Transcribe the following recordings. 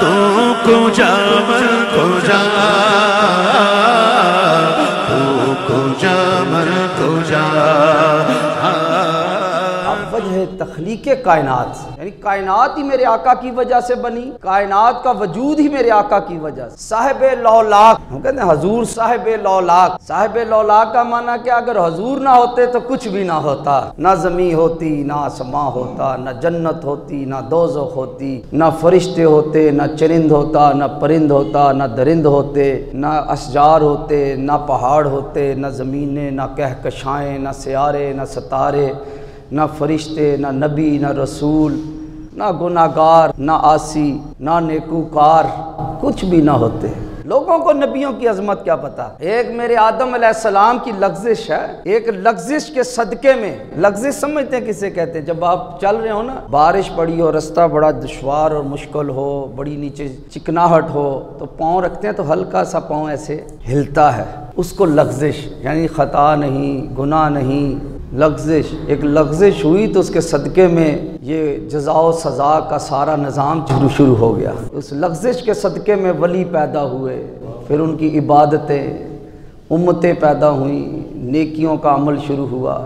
तू कुजा मर कुजा, तू कुजा मर कुजा। वजह तख्लीक़े कायनात, यानी कायनात ही मेरे आका की वजह से बनी, कायनात का वजूद ही मेरे आका की वजह से। साहिब लौलाक, हम कहते हैं हजूर साहिब लौलाक। साहिब लौलाक का माना क्या, अगर हजूर ना होते तो कुछ भी ना होता, ना ज़मी होती, ना आसमां होता, ना जन्नत होती, ना दोज़ख होती, ना फरिश्ते होते, ना चरिंद होता, ना परिंद होता, ना दरिंद होते, ना अशजार होते, ना पहाड़ होते, ना ज़मीनें, ना कहकशाएँ, ना सियारे, ना सितारे, ना फरिश्ते, ना नबी, ना रसूल, ना गुनाहगार, ना आसी, ना नेकूकार, कुछ भी ना होते। लोगों को नबियों की अजमत क्या पता। एक मेरे आदम अलैहिस्सलाम की लग़्ज़िश है, एक लग़्ज़िश के सदक़े में, लग़्ज़िश समझते हैं किसे कहते हैं, जब आप चल रहे हो ना, बारिश पड़ी हो, रास्ता बड़ा दुश्वार और मुश्किल हो, बड़ी नीचे चिकनाहट हो, तो पाँव रखते हैं तो हल्का सा पाँव ऐसे हिलता है, उसको लग़्ज़िश, यानी ख़ता नहीं, गुनाह नहीं, लग़्ज़िश। एक लग़्ज़िश हुई तो उसके सदक़े में ये जज़ा व सज़ा का सारा निज़ाम शुरू हो गया। उस लग़्ज़िश के सदक़े में वली पैदा हुए, फिर उनकी इबादतें, उम्मतें पैदा हुई, नेकियों का अमल शुरू हुआ,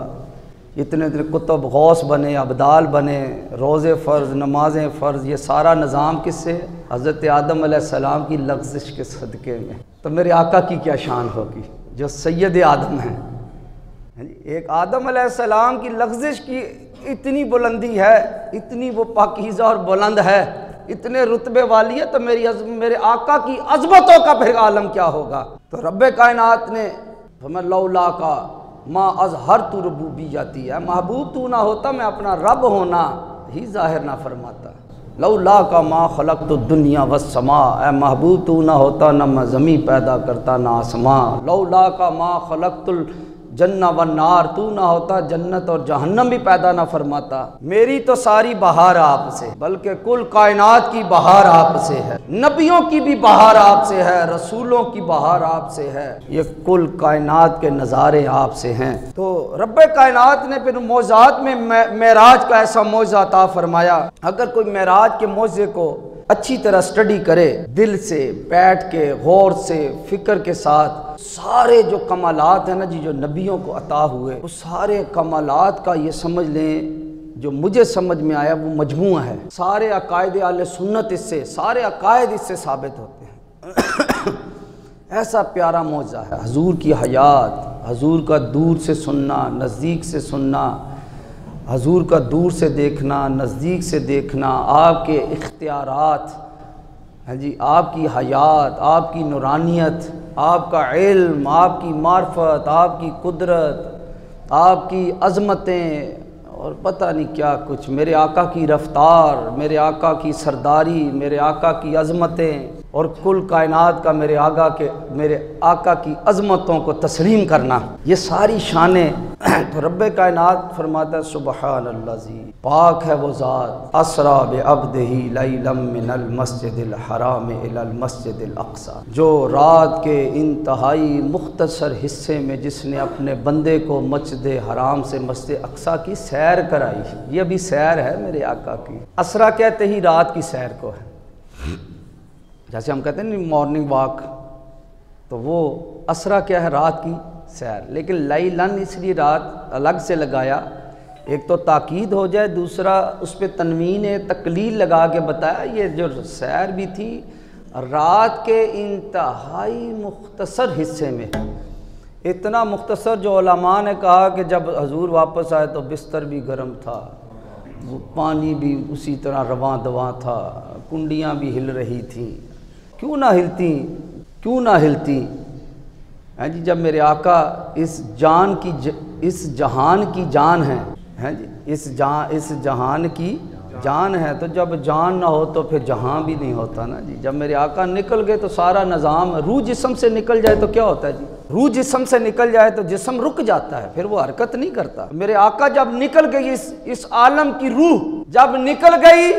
इतने इतने कुतुब गौस बने, अब्दाल बने, रोज़े फ़र्ज़, नमाज़ें फ़र्ज़, ये सारा निज़ाम किससे, हज़रत आदम अलैहिस्सलाम की लग़्ज़िश के सदक़े में। तो मेरे आका की क्या शान होगी जो सैयद आदम हैं। एक आदम अलैहिस्सलाम की लग़्ज़िश की इतनी बुलंदी है, इतनी वो पाकीज़ा और बुलंद है, इतने रुतबे वाली है, तो मेरे आका की अज़मतों का फिर आलम क्या होगा। तो रब्बे कायनात ने फरमाया लौला का माँ अज़हर तू रबूबी जाती है, महबूब तू ना होता मैं अपना रब होना ही ज़ाहिर ना फरमाता। लौला का माँ खलक तो दुनिया वस्समा, ए महबूब तू ना होता ना मैं ज़मीं पैदा करता ना आसमां। लौला का माँ खलक तुल जन्ना व नार, तू ना होता जन्नत और जहन्नम भी पैदा ना फरमाता। मेरी तो सारी बहार आपसे, बल्कि कुल कायनात की बहार आपसे है, नबियों की भी बहार आपसे है, रसूलों की बहार आपसे है, ये कुल कायनात के नज़ारे आपसे हैं। तो रब्बे कायनात ने फिर मौज़ात में मेराज का ऐसा मौज़ा अता फरमाया। अगर कोई मेराज के मौज़े को अच्छी तरह स्टडी करे, दिल से बैठ के गौर से फिक्र के साथ, सारे जो कमालात हैं ना जी जो नबियों को अता हुए, वो सारे कमालात का ये समझ लें, जो मुझे समझ में आया वो मजमूआ है। सारे अकायद आले सुन्नत इससे, सारे अकायद इससे साबित होते हैं। ऐसा प्यारा मौज़ा है हजूर की हयात, हजूर का दूर से सुनना, नज़दीक से सुनना, हजूर का दूर से देखना, नज़दीक से देखना, आपके इख्तियारात, हाँ जी, आपकी हयात, आपकी नूरानियत, आपका इल्म, आपकी मार्फत, आपकी कुदरत, आपकी अज़मतें और पता नहीं क्या कुछ, मेरे आका की रफ़्तार, मेरे आका की सरदारी, मेरे आका की अज़मतें और कुल कायनात का मेरे आका की अज़मतों को तस्लीम करना, ये सारी शानें। तो रब्बे कायनात फरमाता है सुबहानल्लाज़ी, पाक है वो ज़ात, असरा बे अब्दिही लैलम मिनल मस्जिदिल हराम इलल मस्जिदिल अक़सा, जो रात के इंतहाई मुख्तसर हिस्से में जिसने अपने बंदे को मस्जिद हराम से मस्जिद अक़सा की सैर कराई। ये भी सैर है मेरे आका की। असरा कहते ही रात की सैर को है, जैसे हम कहते हैं ना मॉर्निंग वॉक, तो वो असरा क्या है, रात की सैर। लेकिन लैलन इसलिए रात अलग से लगाया, एक तो ताकीद हो जाए, दूसरा उस पर तनवीन तकलील लगा के बताया ये जो सैर भी थी रात के इंतहाई मुख्तसर हिस्से में। इतना मुख्तसर जो उलमा ने कहा कि जब हजूर वापस आए तो बिस्तर भी गर्म था, वो पानी भी उसी तरह रवां दवां था, कुंडियाँ भी हिल रही थीं। क्यों ना हिलती, क्यों ना हिलती हैं जी, जब मेरे आका इस जहान की जान है जी, इस जहान की जान है, तो जब जान ना हो तो फिर जहां भी नहीं होता ना जी। जब मेरे आका निकल गए तो सारा निज़ाम, रूह जिस्म से निकल जाए तो क्या होता है जी, रूह जिस्म से निकल जाए तो जिस्म रुक जाता है, फिर वो हरकत नहीं करता। मेरे आका जब निकल गई, इस आलम की रूह जब निकल गई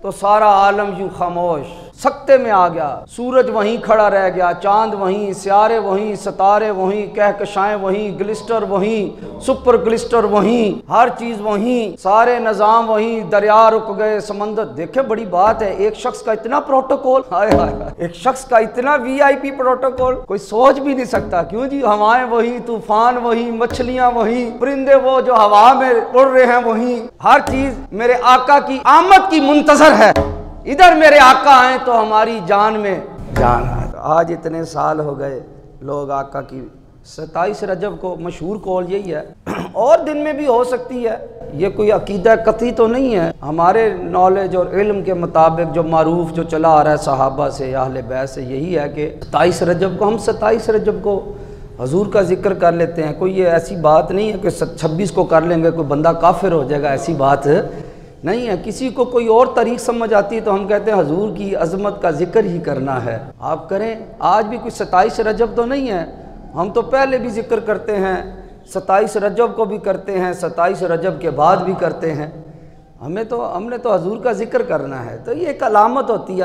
तो सारा आलम यूं खामोश सख्ते में आ गया। सूरज वहीं खड़ा रह गया, चांद वहीं, सियारे वहीं, सितारे वहीं, कहकशाएं वहीं, ग्लिस्टर वहीं, सुपर ग्लिस्टर वहीं, हर चीज वहीं, सारे निजाम वहीं, दरिया रुक गए, समंदर। देखे बड़ी बात है, एक शख्स का इतना प्रोटोकॉल, हाय हाय, एक शख्स का इतना वीआईपी प्रोटोकॉल कोई सोच भी नहीं सकता। क्यों जी, हवाएं वहीं, तूफान वहीं, मछलियां वहीं, परिंदे वो जो हवा में उड़ रहे हैं वहीं, हर चीज मेरे आका की आमद की मुंतजर है। इधर मेरे आका आए तो हमारी जान में जान है। तो आज इतने साल हो गए, लोग आका की 27 रजब को मशहूर कौल यही है, और दिन में भी हो सकती है, ये कोई अकीदा कतई तो नहीं है। हमारे नॉलेज और इल्म के मुताबिक जो मारूफ जो चला आ रहा है सहाबा से, अहले बैत से, यही है कि 27 रजब को हम 27 रजब को हजूर का जिक्र कर लेते हैं। कोई ये ऐसी बात नहीं है कि 26 को कर लेंगे कोई बंदा काफिर हो जाएगा, ऐसी बात नहीं है। किसी को कोई और तरीक़ समझ आती है तो हम कहते हैं हजूर की अज़मत का जिक्र ही करना है, आप करें। आज भी कोई 27 रजब तो नहीं है, हम तो पहले भी जिक्र करते हैं, 27 रजब को भी करते हैं, 27 रजब के बाद भी करते हैं। हमने तो हजूर का जिक्र करना है। तो ये एक अलामत होती है,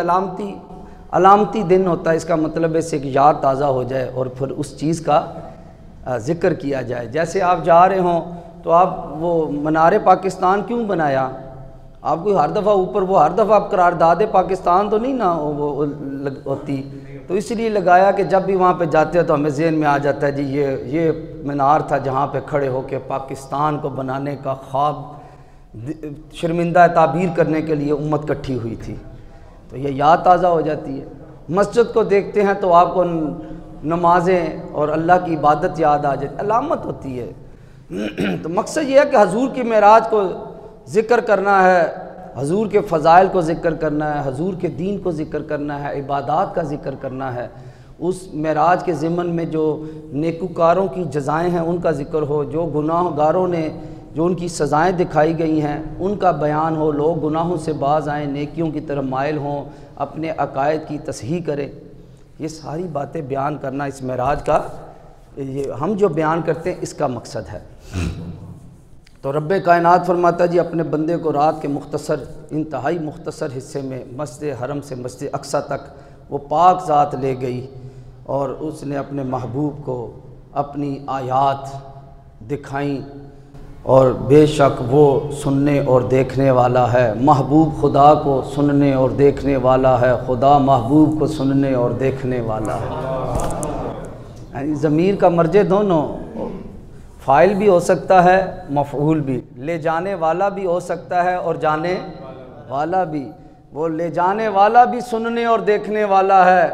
अलामती दिन होता है। इसका मतलब है इससे याद ताज़ा हो जाए और फिर उस चीज़ का जिक्र किया जाए। जैसे आप जा रहे हों तो आप वो मीनार पाकिस्तान क्यों बनाया, आपको हर दफ़ा ऊपर वो हर दफ़ा आप करारदाद पाकिस्तान तो नहीं ना वो होती, तो इसलिए लगाया कि जब भी वहाँ पे जाते हैं तो हमें ज़हन में आ जाता है जी ये मीनार था जहाँ पे खड़े होकर पाकिस्तान को बनाने का ख्वाब शर्मिंदा ताबीर करने के लिए उम्मत इकट्ठी हुई थी। तो ये याद ताज़ा हो जाती है। मस्जिद को देखते हैं तो आपको नमाजें और अल्लाह की इबादत याद आ जाती, अलामत होती है। तो मकसद ये है कि हजूर की मेराज को ज़िक्र करना है, हजूर के फ़ज़ाइल को ज़िक्र करना है, हजूर के दीन को ज़िक्र करना है, इबादात का ज़िक्र करना है। उस मेराज के ज़िमन में जो नेकुकारों की जज़ाएँ हैं उनका ज़िक्र हो, जो गुनाहगारों ने जो उनकी सज़ाएँ दिखाई गई हैं उनका बयान हो, लोग गुनाहों से बाज़ आएँ, नेकियों की तरफ माइल हों, अपने अकायद की तस्हीह करें। ये सारी बातें बयान करना इस मेराज का, ये हम जो बयान करते हैं इसका मकसद है। तो रब्बे कायनात फरमाता जी अपने बंदे को रात के मुख्तसर, इंतहाई मुख्तसर हिस्से में मस्जिद हरम से मस्जिद अक्सा तक वो पाक ज़ात ले गई और उसने अपने महबूब को अपनी आयात दिखाई, और बेशक वो सुनने और देखने वाला है। महबूब खुदा को सुनने और देखने वाला है, खुदा महबूब को सुनने और देखने वाला है। यानी ज़मीर का मर्जे दोनों, फ़ाइल भी हो सकता है, मफ़ऊल भी, ले जाने वाला भी हो सकता है और जाने वाला भी। वो ले जाने वाला भी सुनने और देखने वाला है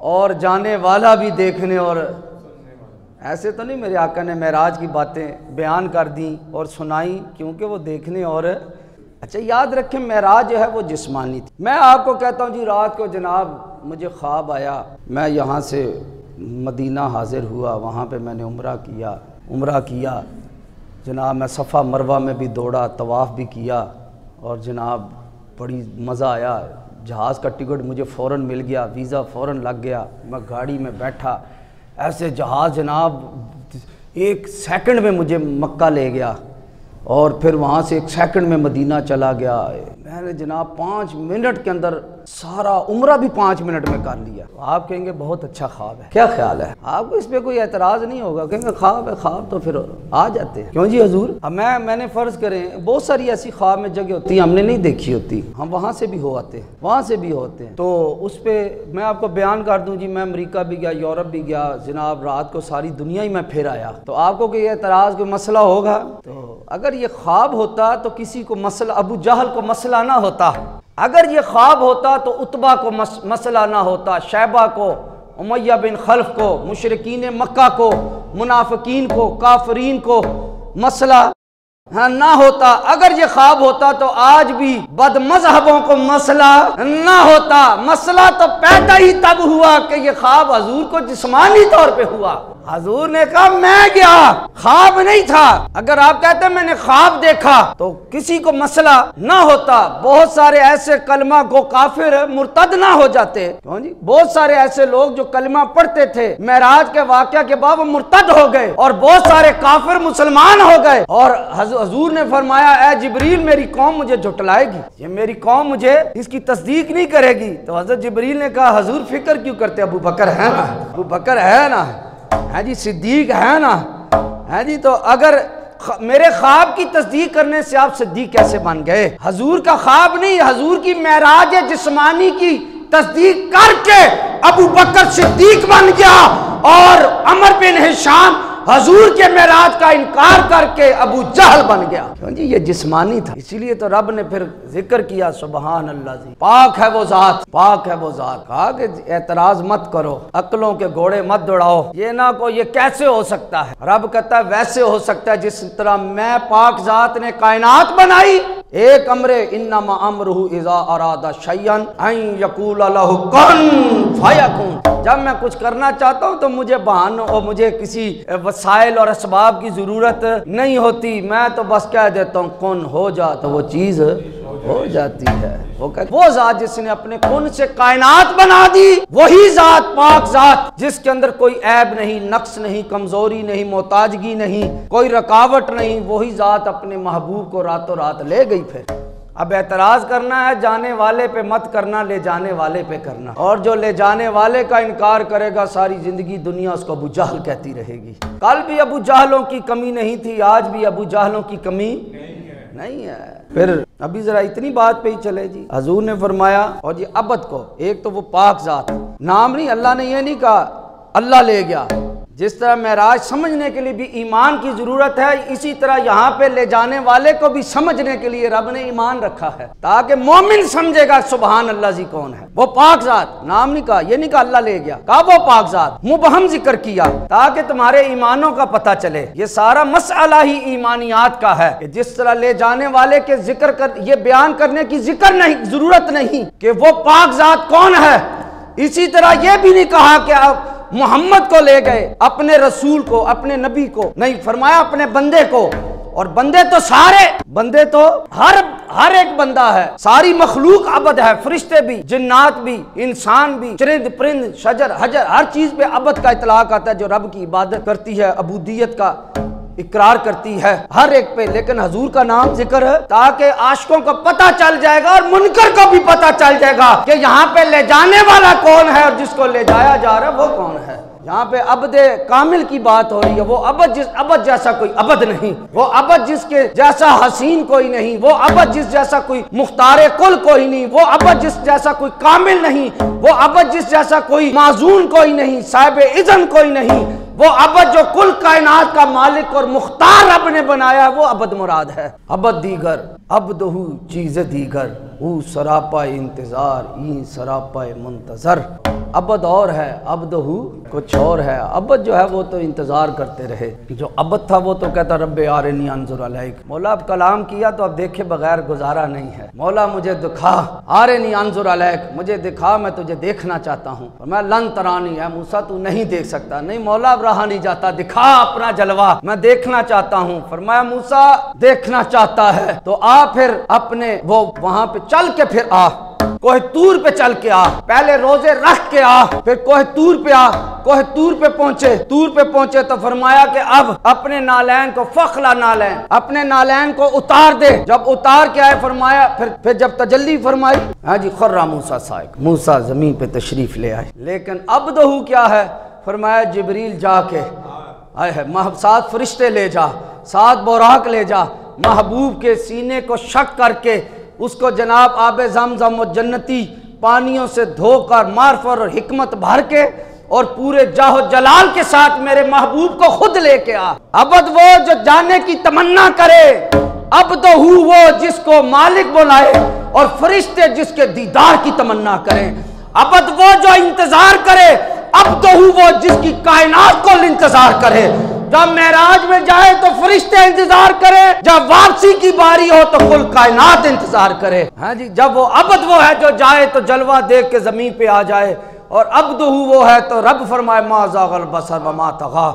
और जाने वाला भी देखने और, ऐसे तो नहीं मेरे आका ने मेराज की बातें बयान कर दी और सुनाई, क्योंकि वो देखने और। अच्छा याद रखें, मेराज जो है वो जिस्मानी थी। मैं आपको कहता हूँ जी रात को जनाब मुझे ख्वाब आया, मैं यहाँ से मदीना हाजिर हुआ, वहाँ पे मैंने उम्रा किया जनाब, मैं सफ़ा मरवा में भी दौड़ा, तवाफ़ भी किया और जनाब बड़ी मज़ा आया। जहाज़ का टिकट मुझे फ़ौरन मिल गया, वीज़ा फ़ौरन लग गया, मैं गाड़ी में बैठा, ऐसे जहाज़ जनाब 1 सेकंड में मुझे मक्का ले गया और फिर वहाँ से 1 सेकंड में मदीना चला गया। मैंने जनाब 5 मिनट के अंदर सारा उम्रा भी 5 मिनट में कर लिया। आप कहेंगे बहुत अच्छा ख्वाब है, क्या ख्याल है आपको? इस पर कोई एतराज़ नहीं होगा, कहेंगे ख्वाब है, ख्वाब तो फिर आ जाते हैं। क्यों जी हजूर? अब मैंने फ़र्ज़ करें बहुत सारी ऐसी ख्वाब में जगह होती है हमने नहीं देखी होती, हम वहाँ से भी हो आते हैं, वहाँ से भी होते हैं। तो उस पर मैं आपको बयान कर दूँ जी, मैं अमरीका भी गया, यूरोप भी गया जनाब, रात को सारी दुनिया ही मैं फिर आया। तो आपको कोई एतराज़ कोई मसला होगा? तो अगर ये ख्वाब होता तो किसी को मसला, अबू जहल को मसला ना होता। अगर ये ख्वाब होता तो उतबा को मसला ना होता, शैबा को, उमैया बिन खल्फ को, मुशरिकीन मक्का को, मुनाफिकीन को, काफरीन को मसला ना होता। अगर ये ख्वाब होता तो आज भी बदमज़हबों को मसला ना होता। मसला तो पैदा ही तब हुआ कि ये ख्वाब हजूर को जिस्मानी तौर पे हुआ। हजूर ने कहा मैं गया, ख्वाब नहीं था। अगर आप कहते मैंने ख्वाब देखा तो किसी को मसला ना होता, बहुत सारे ऐसे कलमा को काफिर मुर्तद ना हो जाते। क्यों जी? बहुत सारे ऐसे लोग जो कलमा पढ़ते थे मेराज के वाकया के बाद वो मुर्तद हो गए और बहुत सारे काफिर मुसलमान हो गए। और हजूर ने फरमाया ए जिब्रील मेरी कौम मुझे झुटलाएगी, ये मेरी कौम मुझे इसकी तस्दीक नहीं करेगी। तो हजरत जिब्रील ने कहा हजूर फिक्र क्यों करते, अबू बकर है ना, अबू बकर है ना, है जी, सिद्दीक है ना, है जी। तो अगर मेरे ख्वाब की तस्दीक करने से आप सिद्दीक कैसे बन गए? हजूर का ख्वाब नहीं, हजूर की मेराज जिस्मानी की तस्दीक करके अबू बकर सिद्दीक बन गया और अमर बिन हिशाम हजूर के मेराज का इनकार करके अबू जहल बन गया। क्यों जी? ये जिस्मानी था। इसीलिए तो रब ने फिर जिक्र किया सुबहान अल्लाह जी, पाक है वो जात, पाक है वो जात। कहा कि एतराज मत करो, अक्लों के घोड़े मत दौड़ाओ, ये ना को ये कैसे हो सकता है। रब कहता है वैसे हो सकता है जिस तरह मैं पाक जात ने कायनात बनाई। एक अमरे इन्नमा अमरुहु इज़ा अरादा शयअन अन यक़ूल लहु कुन फयकुन। जब मैं कुछ करना चाहता हूँ तो मुझे बहानों और मुझे किसी वसाइल और असबाब की जरूरत नहीं होती, मैं तो बस कह देता हूँ कुन हो जा, तो वो चीज हो जाती है। वो जात जिसने अपने कुन से कायनात बना दी, वही जात पाक जात जिसके अंदर कोई ऐब नहीं, नक्स नहीं, कमजोरी नहीं, मोहताजगी नहीं, कोई रुकावट नहीं, वही जात अपने महबूब को रातों रात ले गई। फिर अब एतराज करना है जाने वाले पे मत करना, ले जाने वाले पे करना। और जो ले जाने वाले का इनकार करेगा सारी जिंदगी दुनिया उसको अबू जहल कहती रहेगी। कल भी अबू जहलों की कमी नहीं थी, आज भी अबू जहलों की कमी नहीं है। फिर अभी जरा इतनी बात पे ही चले जी। हजूर ने फरमाया और ये अबद को, एक तो वो पाक जात नाम नहीं, अल्लाह ने ये नहीं कहा अल्लाह ले गया। जिस तरह मेराज समझने के लिए भी ईमान की जरूरत है, इसी तरह यहाँ पे ले जाने वाले को भी समझने के लिए रब ने ईमान रखा है, ताकि मोमिन समझेगा सुबहान अल्लाह जी कौन है। वो पाक जात नाम नहीं कहा, ये नहीं कहा अल्लाह ले गया, कहा वो पाक जात, मुबहम जिक्र किया ताकि तुम्हारे ईमानों का पता चले। ये सारा मसला ही ईमानियात का है कि जिस तरह ले जाने वाले के जिक्र कर, ये बयान करने की जिक्र नहीं, जरूरत नहीं कि वो पाक जात कौन है, इसी तरह ये भी नहीं कहा कि आप मोहम्मद को ले गए, अपने रसूल को, अपने नबी को नहीं, फरमाया अपने बंदे को। और बंदे तो सारे, बंदे तो हर एक बंदा है, सारी मखलूक अबद है, फरिश्ते भी, जिन्नात भी, इंसान भी, चरिंद परिंद, शजर हजर, हर चीज पे अबद का इतलाक आता है जो रब की इबादत करती है, अबूदियत का इकरार करती है हर एक पे। लेकिन हजूर का नाम जिक्र है ताकि आशिकों को पता चल जाएगा और मुनकर को भी पता चल जाएगा कि यहाँ पे ले जाने वाला कौन है और जिसको ले जाया जा रहा है वो कौन है। यहाँ पे अबदे कामिल की बात हो रही है। वो अबद जैसा कोई अबद नहीं, वो अबद जिसके जैसा हसीन कोई नहीं, वो अबद जिस जैसा कोई मुख्तारे कुल कोई नहीं, वो अबद जिस जैसा कोई कामिल नहीं, वो अबद जिस जैसा कोई माजून कोई नहीं, साहिब इज़्न कोई नहीं। वो अबद जो कुल कायनात का मालिक और मुख्तार रब ने बनाया, वो अबद मुराद है। अबद दीगर अबदहू चीज़ दीगर, ऊ सरापा इंतजार ई सरापा मुंतजर। अबद और है, अबदहू कुछ और है। अबद जो है वो तो इंतजार करते रहे, जो अबद था वो तो कहता रब्बे आरिनी अंजुर अलैक। मौला अब कलाम किया तो अब देखे बगैर गुजारा नहीं है। मौला मुझे दिखा, आरिनी अंजुर अलैक, मुझे दिखा, मैं तुझे देखना चाहता हूँ। मैं लन तरानी है मूसा, तू नहीं देख सकता। नहीं मौला अब रहा नहीं जाता, दिखा अपना जलवा, मैं देखना चाहता हूँ। फरमाया मूसा देखना चाहता है तो आ, फिर अपने वो वहां पे चल के फिर आ, कोहतूर पे चल के आ, पहले रोजे रख के आ, फिर कोहतूर पे आ। कोहतूर पे पहुंचे, तूर पे पहुंचे तो फरमाया कि अब अपने नालैन को फखला नालैन, अपने नालैन को उतार दे। जब उतार के आए फरमाया, फिर जब तजल्ली फरमाई, हाँ जी खर्रा मूसा साइक, मूसा जमीन पे तशरीफ ले आए। लेकिन अबदहू क्या है? फरमाया जिब्रील जाके आए है, 7 फरिश्ते ले जा, 7 बोराक ले जा, महबूब के सीने को शक करके उसको जनाब आबे ज़मज़म और जन्नती पानियों से धोकर मार्फत और हिकमत भर के और पूरे जाहो जलाल के साथ मेरे महबूब को खुद लेके आ। अबद वो जो जाने की तमन्ना करे, अबदहू वो जिसको मालिक बुलाए, और फरिश्ते जिसके दीदार की तमन्ना करें। अबद वो जो इंतजार करे, अबदहू वो जिसकी कायनात को इंतजार करे। जब मेराज में जाए तो फरिश्ते इंतजार करे, जब वापसी की बारी हो तो कुल कायनात इंतजार करे। हाँ जी, जब वो अबद वो है जो जाए तो जलवा देख के जमीन पे आ जाए, और अब्दुहु वो है तो रब फरमाए मा ज़ागल बसर व मा तग़ा,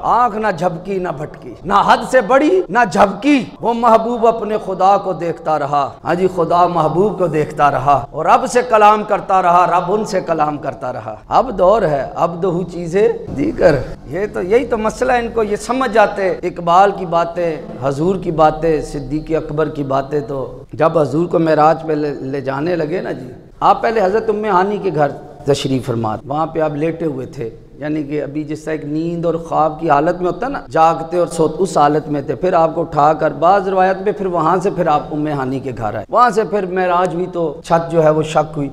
आँख ना झपकी ना भटकी, ना हद से बड़ी ना झपकी, वो महबूब अपने खुदा को देखता रहा। हाँ जी, खुदा महबूब को देखता रहा और रब से कलाम करता रहा, रब उनसे कलाम करता रहा। अब दौर है अब दो चीज़ें दीकर। ये तो यही तो मसला है, इनको ये समझ जाते इकबाल की बातें, हजूर की बातें, सिद्दीक़ अकबर की बातें। तो जब हजूर को मेराज पे ले जाने लगे ना जी, आप पहले हज़रत उम्मे हानी के घर तशरीफ़ फरमा, वहाँ पे आप लेटे हुए थे, यानी कि अभी जिस तरह एक नींद और ख्वाब की हालत में होता है ना, जागते और सोते, उस हालत में थे। फिर आपको उठाकर बाज़ रवायत में फिर वहाँ से फिर आप उम्मे हानी के घर आए, वहाँ से फिर मेराज हुई तो छत जो है वो शक हुई।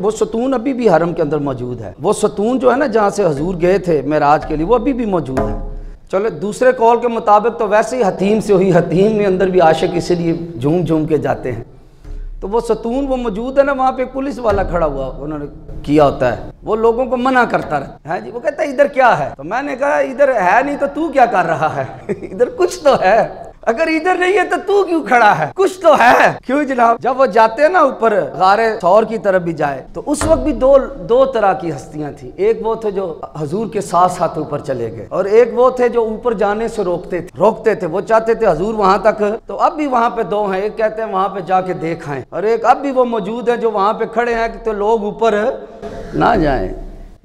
वो सतून अभी भी हरम के अंदर मौजूद है, वो सतून जो है ना जहाँ से हजूर गए थे मेराज के लिए, वो अभी भी मौजूद है। चलो दूसरे कौल के मुताबिक तो वैसे ही हतीम से हुई, हतीम में अंदर भी आशिक इसीलिए झूम झूम के जाते हैं। तो वो सतून वो मौजूद है ना, वहाँ पे पुलिस वाला खड़ा हुआ, उन्होंने किया होता है, वो लोगों को मना करता रहता है जी। वो कहता है इधर क्या है, तो मैंने कहा इधर है नहीं तो तू क्या कर रहा है इधर कुछ तो है, अगर इधर नहीं है तो तू क्यों खड़ा है, कुछ तो है। क्यों जनाब, जब वो जाते हैं ना ऊपर गारे सौर की तरफ भी जाए, तो उस वक्त भी दो तरह की हस्तियां थी। एक वो थे जो हजूर के साथ साथ ऊपर चले गए, और एक वो थे जो ऊपर जाने से रोकते थे। वो चाहते थे हजूर वहां तक, तो अब भी वहां पे दो हैं, एक कहते हैं वहां पे जाके देख आए, और एक अब भी वो मौजूद है जो वहां पे खड़े हैं कि तो लोग ऊपर ना जाएं।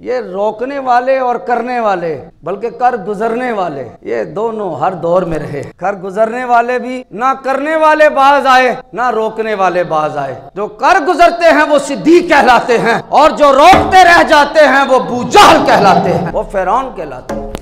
ये रोकने वाले और करने वाले, बल्कि कर गुजरने वाले, ये दोनों हर दौर में रहे। कर गुजरने वाले भी ना करने वाले बाज आए, ना रोकने वाले बाज आए। जो कर गुजरते हैं वो सिद्दीक कहलाते हैं, और जो रोकते रह जाते हैं वो बूजहल कहलाते हैं, वो फिरौन कहलाते हैं,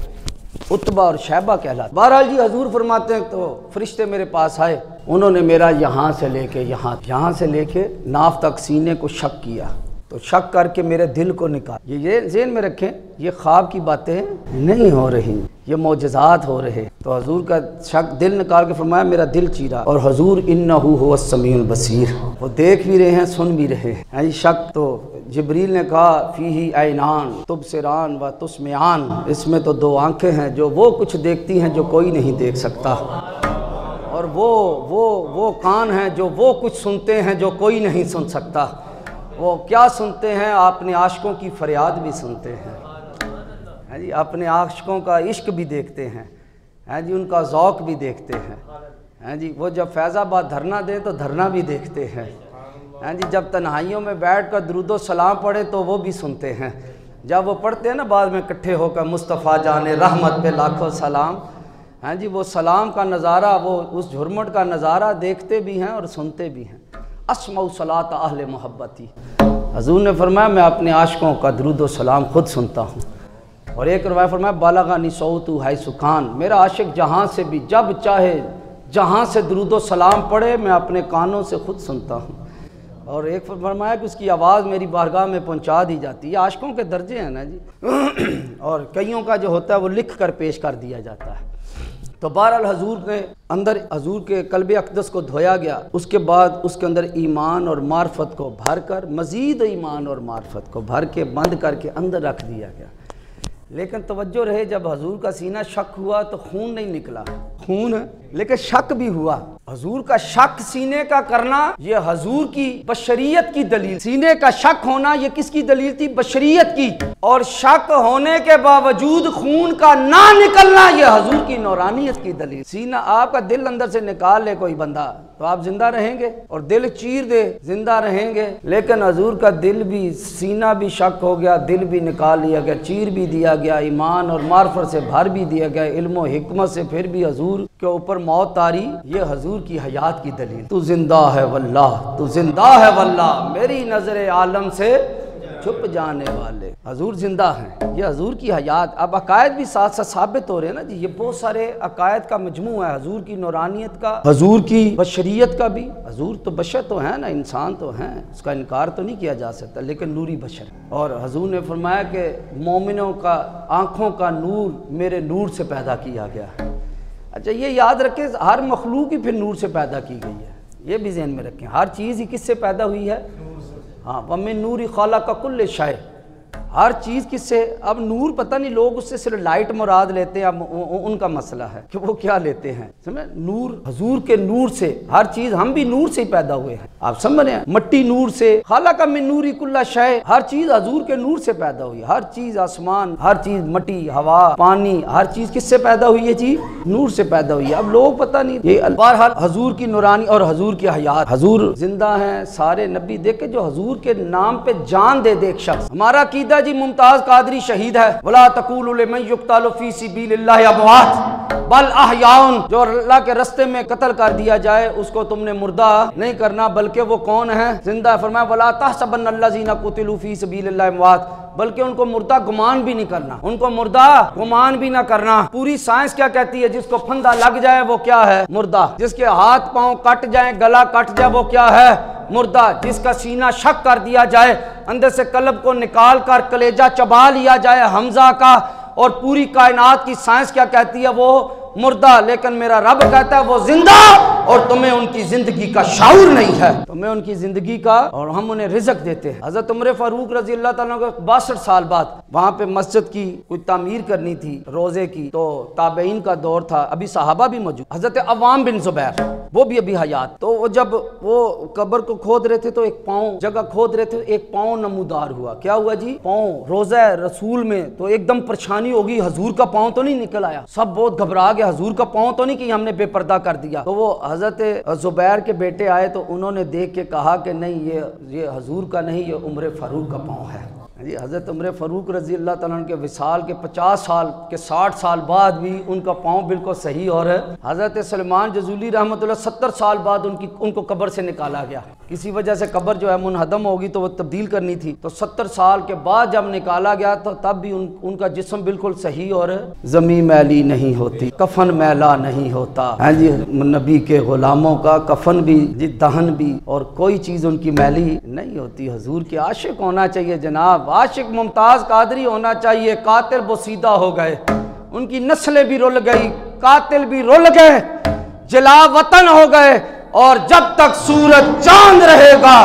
उतबा और शैबा कहलाते। बहरहाल जी हजूर फरमाते हैं तो फरिश्ते मेरे पास आए, उन्होंने मेरा यहाँ से लेके यहाँ से लेके नाफ तक सीने को शक किया, तो शक करके मेरे दिल को निकाल। ये ज़हन में रखें, ये ख्वाब की बातें नहीं हो रही, ये मोजज़ात हो रहे। तो हजूर का शक दिल निकाल के फरमाया मेरा दिल चीरा, और हजूर इन्नहु हुवस समीउल बसीर, वो देख भी रहे हैं सुन भी रहे हैं। ये शक तो जिब्रील ने कहा फीही ऐनान तुबसिरान व तुस्मियान, इसमें तो दो आंखें हैं जो वो कुछ देखती हैं जो कोई नहीं देख सकता, और वो कान हैं जो वो कुछ सुनते हैं जो कोई नहीं सुन सकता। वो क्या सुनते हैं, अपने आशिकों की फरियाद भी सुनते हैं जी, अपने आशिकों का इश्क भी देखते हैं जी, उनका ज़ौक़ भी देखते हैं जी। वो जब फैज़ाबाद धरना दें तो धरना भी देखते हैं जी, जब तन्हाइयों में बैठ कर दुरूद व सलाम पढ़े तो वो भी सुनते हैं। जब वो पढ़ते हैं ना बाद में इकट्ठे होकर मुस्तफ़ा जाने रहमत पे लाखों सलाम, हैं जी, वो सलाम का नज़ारा, वो उस झुरमुट का नज़ारा देखते भी हैं और सुनते भी हैं। अस्मउ सलात अहले मोहब्बती, हजूर ने फरमाया मैं अपने आशिकों का दुरूद व सलाम खुद सुनता हूँ। और एक रवायत फरमाया बालगानी सौतु है सुखान, मेरा आशिक जहाँ से भी जब चाहे जहाँ से दुरूद व सलाम पढ़े मैं अपने कानों से खुद सुनता हूँ। और एक फरमाया कि उसकी आवाज़ मेरी बारगाह में पहुँचा दी जाती है। आशिकों के दर्जे हैं ना जी और कईयों का जो होता है वो लिख कर पेश कर दिया जाता है। तो बहरहाल हजूर के अंदर हजूर के कल्बे अक़दस को धोया गया, उसके बाद उसके अंदर ईमान और मार्फत को भर कर, मज़ीद ईमान और मार्फत को भर के बंद करके अंदर रख दिया गया। लेकिन तवज्जो रहे, जब हजूर का सीना शक हुआ तो खून नहीं निकला, खून है लेकिन शक भी हुआ। हजूर का शक सीने का करना ये हजूर की बशरियत की दलील, सीने का शक होना ये किसकी दलील थी, बशरियत की। और शक होने के बावजूद खून का ना निकलना ये हजूर की नौरानियत की दलील। सीना आपका दिल अंदर से निकाल ले कोई बंदा तो आप जिंदा रहेंगे, और दिल चीर दे जिंदा रहेंगे। लेकिन हजूर का दिल भी, सीना भी शक हो गया, दिल भी निकाल लिया गया, चीर भी दिया गया, ईमान और मार्फत से भर भी दिया गया, इल्म और हिकमत से फिर भी हजूर के ऊपर मौत तारी, ये हजूर की हयात की दलील। तू जिंदा है वल्लाह, तू जिंदा है वल्लाह, मेरी नजर आलम से छुप जाने वाले, हजूर जिंदा हैं, ये हजूर की हयात। अब अकायद भी साथ साथ साबित हो रहे हैं ना जी, ये बहुत सारे अकायद का मजमू है, हजूर की नौरानियत का, हजूर की बशरियत का भी। हजूर तो बशर तो है ना, इंसान तो हैं, उसका इनकार तो नहीं किया जा सकता, लेकिन नूरी बशर। और हजूर ने फरमाया कि मोमिनों का आँखों का नूर मेरे नूर से पैदा किया गया। अच्छा ये याद रखें, हर मखलूक ही फिर नूर से पैदा की गई है, ये भी ज़हन में रखें। हर चीज़ ही किससे पैदा हुई है, हाँ, वमिन नूरी खाला का कुल्ले शाय, हर चीज किससे, अब नूर पता नहीं लोग उससे सिर्फ लाइट मुराद लेते हैं, अब उनका मसला है कि वो क्या लेते हैं, समझे। नूर हुजूर के नूर से हर चीज, हम भी नूर से ही पैदा हुए हैं, आप समझ रहे हैं। मट्टी नूर से, खालका मिन नूरी कुल्ला शय, हर चीज हुजूर के नूर से पैदा हुई, हर चीज आसमान, हर चीज मट्टी, हवा, पानी, हर चीज किससे पैदा हुई है जी, नूर से पैदा हुई है। अब लोग पता नहीं, ये बहरहाल हुजूर की नूरानी और हुजूर की हयात, हुजूर जिंदा हैं, सारे नबी देखे जो हुजूर के नाम पे जान दे दे एक शख्स। हमारा अकीदा जी मुमताज कादरी शहीद है, वला तक़ूलू लिमन युक़्तलू फ़ी सबिलिल्लाहि अमवात बल अहयाउन, जो अल्लाह के रास्ते में कत्ल कर दिया जाए उसको तुमने मुर्दा नहीं करना, बल्कि वो कौन है, जिंदा। फरमाया वला तहसबन्नल्लज़ीना क़ुतिलू फ़ी सबिलिल्लाहि अमवात, बल्कि उनको मुर्दा गुमान भी नहीं करना, उनको मुर्दा गुमान भी ना करना। पूरी साइंस क्या कहती है, जिसको फंदा लग जाए वो क्या है, मुर्दा। जिसके हाथ पांव कट जाए, गला कट जाए, वो क्या है, मुर्दा। जिसका सीना शक कर दिया जाए, अंदर से कल्ब को निकाल कर कलेजा चबा लिया जाए हमजा का, और पूरी कायनात की साइंस क्या कहती है, वो मुर्दा। लेकिन मेरा रब कहता है वो जिंदा, और तुम्हें उनकी जिंदगी का शाऊर नहीं है, तुम्हें उनकी जिंदगी का, और हम उन्हें रिज़्क देते हैं। हज़रत उमर फारूक रज़ी अल्लाह ताला को 62 साल बाद वहाँ पे मस्जिद की कोई तामीर करनी थी, रोजे की, तो ताबईन का दौर था, अभी सहाबा भी मौजूद, हज़रत अवाम बिन ज़ुबैर वो भी अभी हयात। तो वो जब वो कब्र को खोद रहे थे तो एक पाँव जगह खोद रहे थे, एक पाँव नमूदार हुआ। क्या हुआ जी, पाँव रोज़ा रसूल में, तो एकदम परेशानी होगी, हजूर का पाँव तो नहीं निकल आया, सब बहुत घबरा गया, हजूर का पाँव तो नहीं कि हमने बेपर्दा कर दिया। तो वो हजरत जुबैर के बेटे आए, तो उन्होंने देख के कहा कि नहीं, ये हजूर का नहीं, ये उमर फारूक का पाँव है जी। हज़रत उमर फारूक रज़ी अल्लाह ताला के विसाल के 50 साल के 60 साल बाद भी उनका पाँव बिल्कुल सही, और हज़रत सलमान जज़ूली रहमतुल्लाह 70 साल बाद उनको कब्र से निकाला गया। किसी वजह से कब्र जो है मुनहदम होगी, तो वो तब्दील करनी थी, तो 70 साल के बाद जब निकाला गया तो तब भी उनका जिस्म बिल्कुल सही, और ज़मीन मैली नहीं होती, कफन मैला नहीं होता है जी। नबी के ग़ुलामों का कफन भी जी, दहन भी, और कोई चीज़ उनकी मैली नहीं होती। हुजूर के आशिक होना चाहिए जनाब, आशिक मुमताज कादरी होना चाहिए। कातिल बोसीदा हो गए, उनकी नस्लें भी रुल गई, कातिल भी रुल गए, जला वतन हो गए, और जब तक सूरज चांद रहेगा,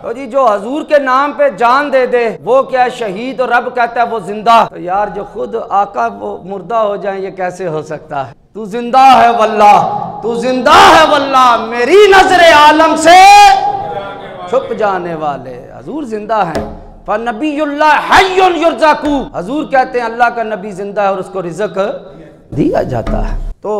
तो जी जो हजूर के नाम पे जान दे दे वो क्या है, शहीद, और रब कहता है वो जिंदा। तो यार जो खुद आका वो मुर्दा हो जाए, ये कैसे हो सकता है। तू जिंदा है वल्लाह, तू जिंदा है वल्लाह, मेरी नजरे आलम से छुप जाने वाले, हजूर जिंदा है। पर नबीयुल्लाह हय्युन युरज़क़ु, हजूर कहते हैं अल्लाह का नबी जिंदा है और उसको रिज़्क दिया जाता है। तो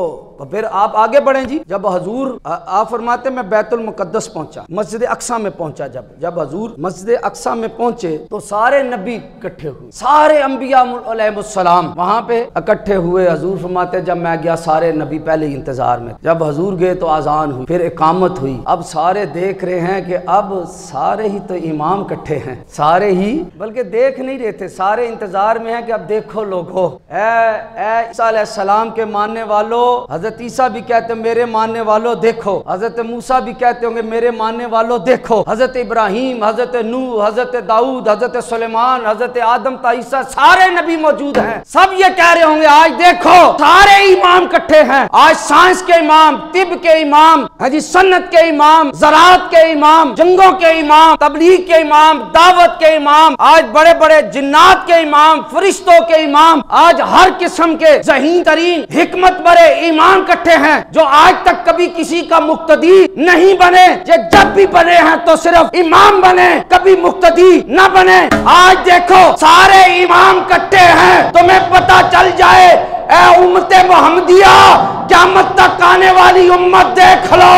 फिर आप आगे बढ़ें जी। जब हजूर आप फरमाते मैं बैतुल मुक़द्दस पहुंचा, मस्जिद अक्सा में पहुंचा, जब हजूर मस्जिद अक्सा में पहुंचे तो सारे नबी इकट्ठे हुए, सारे अंबिया अलैहिमुस्सलाम वहां पे इकट्ठे हुए। हजूर फरमाते जब मैं गया सारे नबी पहले ही इंतजार में, जब हजूर गए तो आजान हुई, फिर इकामत हुई। अब सारे देख रहे हैं कि अब सारे ही तो इमाम इकट्ठे हैं, सारे ही, बल्कि देख नहीं रहे थे, सारे इंतजार में है कि अब देखो लोगो, ईसा अलैहिस्सलाम के मानने वालों, हजरत ईसा भी कहते हैं मेरे मानने वालों देखो, हजरत मूसा भी कहते होंगे मेरे मानने वालों देखो, हजरत इब्राहिम, हजरत नूह, हजरत दाऊद, हजरत सुलेमान, हजरत आदम ईसा, सारे नबी मौजूद हैं। सब ये कह रहे होंगे आज देखो सारे इमाम इकट्ठे हैं, आज साइंस के इमाम, तिब के इमाम, जी सन्नत के इमाम, ज़राअत के इमाम, जंगों के इमाम, तबलीग के इमाम, दावत के इमाम, आज बड़े बड़े जिन्नात के इमाम, फरिश्तों के इमाम, आज हर किस्म के ज़हीन तरीन हिकमत बड़े इमाम इकट्ठे हैं, जो आज तक कभी किसी का मुक्तदी नहीं बने, जब भी बने हैं तो सिर्फ इमाम बने, कभी मुक्तदी न बने। आज देखो सारे इमाम इकट्ठे हैं, तुम्हें पता चल जाए ए उम्मते मोहम्मदिया, क़यामत तक आने वाली उम्मत देख लो,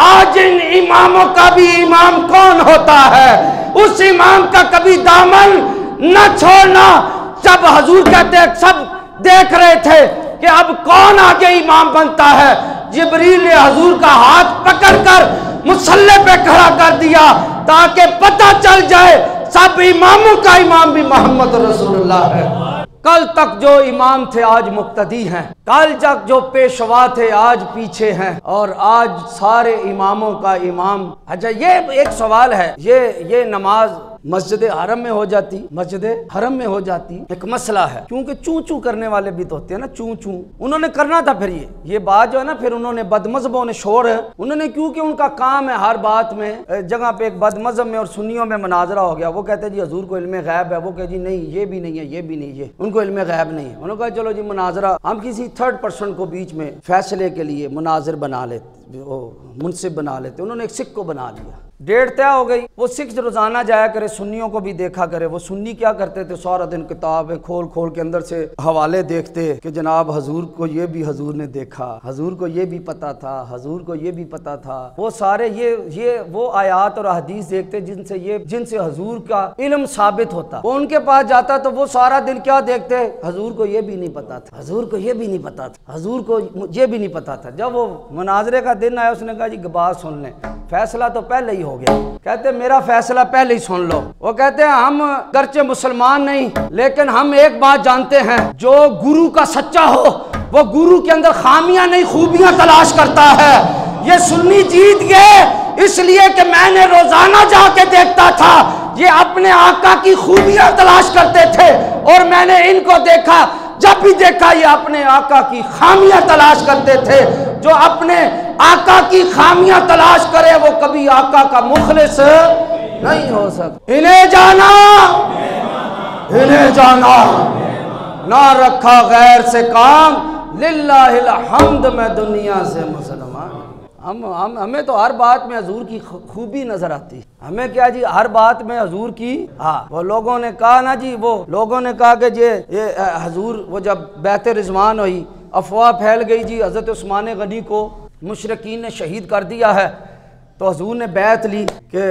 आज इन इमामों का भी इमाम कौन होता है, उस इमाम का कभी दामन न छोड़ना। जब हजूर कहते हैं सब देख रहे थे कि अब कौन आगे इमाम बनता है, जिब्रील ने हजूर का हाथ पकड़कर मुसल्ले पे खड़ा कर दिया ताकि पता चल जाए सब इमामों का इमाम भी मोहम्मद रसूलुल्लाह है। कल तक जो इमाम थे आज मुक्तदी हैं, कल तक जो पेशवा थे आज पीछे हैं, और आज सारे इमामों का इमाम। अच्छा ये एक सवाल है, ये नमाज मस्जिद हरम में हो जाती, मस्जिद हरम में हो जाती। एक मसला है, क्योंकि चू चू करने वाले भी तो होते हैं ना, चू चू उन्होंने करना था। फिर ये बात जो है ना, फिर उन्होंने बदमज़हबों ने शोर है उन्होंने, क्योंकि उनका काम है हर बात में जगह पे एक बदमज़हब में और सुन्नियों में मुनाजरा हो गया। वो कहते हैं जी हजूर को इल्मे गैब है, वो कहते जी नहीं ये भी नहीं है, ये भी नहीं है, उनको इल्मे गैब नहीं है। उन्होंने कहा चलो जी मुनाजरा, हम किसी थर्ड पर्सन को बीच में फैसले के लिए मुनाजिर बना लेते, मुनसिब बना लेते। उन्होंने एक सिख को बना लिया, डेट तय हो गई। वो सिख रोजाना जाया करे, सुन्नियों को भी देखा करे। वो सुन्नी क्या करते थे, सारा दिन किताबें खोल खोल के अंदर से हवाले देखते कि जनाब हजूर को ये भी हजूर ने देखा, हजूर को ये भी पता था, हजूर को ये भी पता था। वो सारे ये वो आयात और हदीस देखते जिनसे हजूर का इल्म साबित होता। वो उनके पास जाता तो वो सारा दिन क्या देखते, हजूर को ये भी नहीं पता था, हजूर को ये भी नहीं पता था, हजूर को ये भी नहीं पता था। जब वो मुनाजरे का दिन आया, उसने कहा जी बात सुन लें, फैसला तो पहले ही हो गया। कहते मेरा फैसला पहले ही सुन लो। वो कहते हैं हम गर्चे मुसलमान नहीं, लेकिन हम एक बात जानते हैं, जो गुरु का सच्चा हो वो गुरु के अंदर खामियां नहीं खूबियां तलाश करता है। ये सुन्नी जीत गए इसलिए कि मैंने रोजाना जाके देखता था, ये अपने आका की खूबियां तलाश करते थे और मैंने इनको देखा, जब भी देखा ये अपने आका की खामियां तलाश करते थे। जो अपने आका की खामियां तलाश करे वो कभी आका का मुखलिस नहीं हो सकता। इन्हें जाना ना रखा गैर से काम, लिल्लाहिल हम्द में दुनिया से मुसलमान। हमें तो हर बात में हजूर की खूबी नजर आती है। हमें क्या जी, हर बात में हजूर की। हाँ, वो लोगों ने कहा ना जी, वो लोगों ने कहा कि ये हजूर, वो जब बैत रिजवान हुई, अफवाह फैल गई जी हज़रत उस्मान गनी को मुशरिकीन ने शहीद कर दिया है। तो हजूर ने बैत ली कि